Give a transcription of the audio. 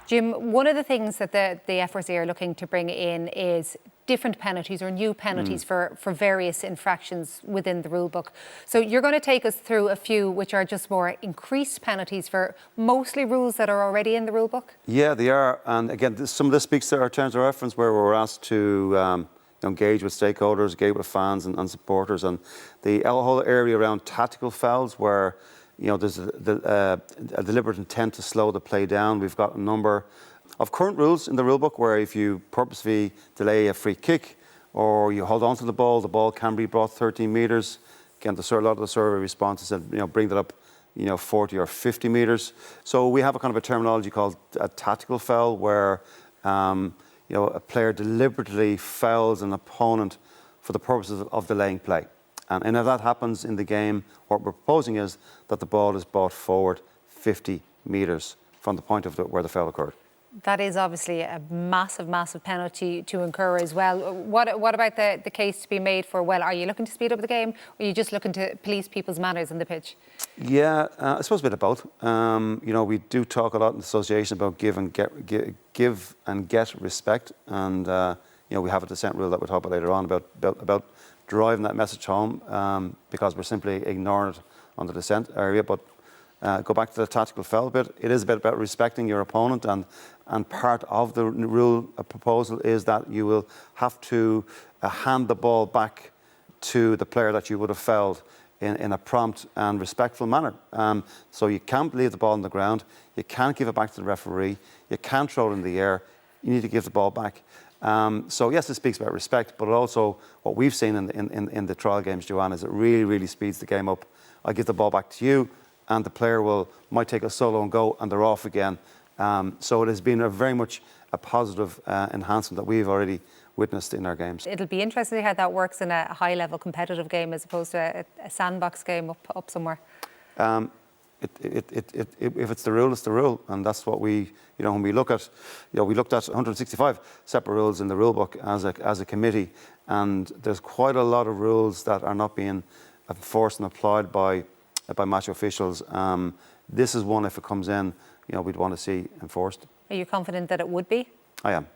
Jim, one of the things that the FRC are looking to bring in is different penalties or new penalties for various infractions within the rule book. So you're going to take us through a few which are just more increased penalties for mostly rules that are already in the rule book? Yeah, they are. And again, some of this speaks to our terms of reference where we're asked to engage with stakeholders, engage with fans and supporters. And the whole area around tactical fouls where there's a deliberate intent to slow the play down. We've got a number of current rules in the rule book where if you purposely delay a free kick or you hold on to the ball can be brought 13 metres. Again, a lot of the survey responses said, bring that up, 40 or 50 metres. So we have a kind of a terminology called a tactical foul where, a player deliberately fouls an opponent for the purposes of delaying play. And if that happens in the game, what we're proposing is that the ball is brought forward 50 metres from the point of where the foul occurred. That is obviously a massive, massive penalty to incur as well. What about the case to be made for, well, are you looking to speed up the game or are you just looking to police people's manners on the pitch? Yeah, I suppose a bit of both. We do talk a lot in the association about give and get respect. And, we have a dissent rule that we'll talk about later on about driving that message home because we're simply ignoring it on the dissent area. But go back to the tactical foul bit. It is a bit about respecting your opponent, and part of the rule proposal is that you will have to hand the ball back to the player that you would have fouled in a prompt and respectful manner. So you can't leave the ball on the ground. You can't give it back to the referee. You can't throw it in the air. You need to give the ball back. So yes, it speaks about respect, but also what we've seen in the trial games, Joanne, is it really, really speeds the game up. I give the ball back to you, and the player might take a solo and go, and they're off again. So it has been very much a positive enhancement that we've already witnessed in our games. It'll be interesting to see how that works in a high-level competitive game as opposed to a sandbox game up somewhere. If it's the rule, it's the rule, and that's what we, when we look at, we looked at 165 separate rules in the rule book as a committee, and there's quite a lot of rules that are not being enforced and applied by match officials. This is one, if it comes in, we'd want to see enforced. Are you confident that it would be? I am.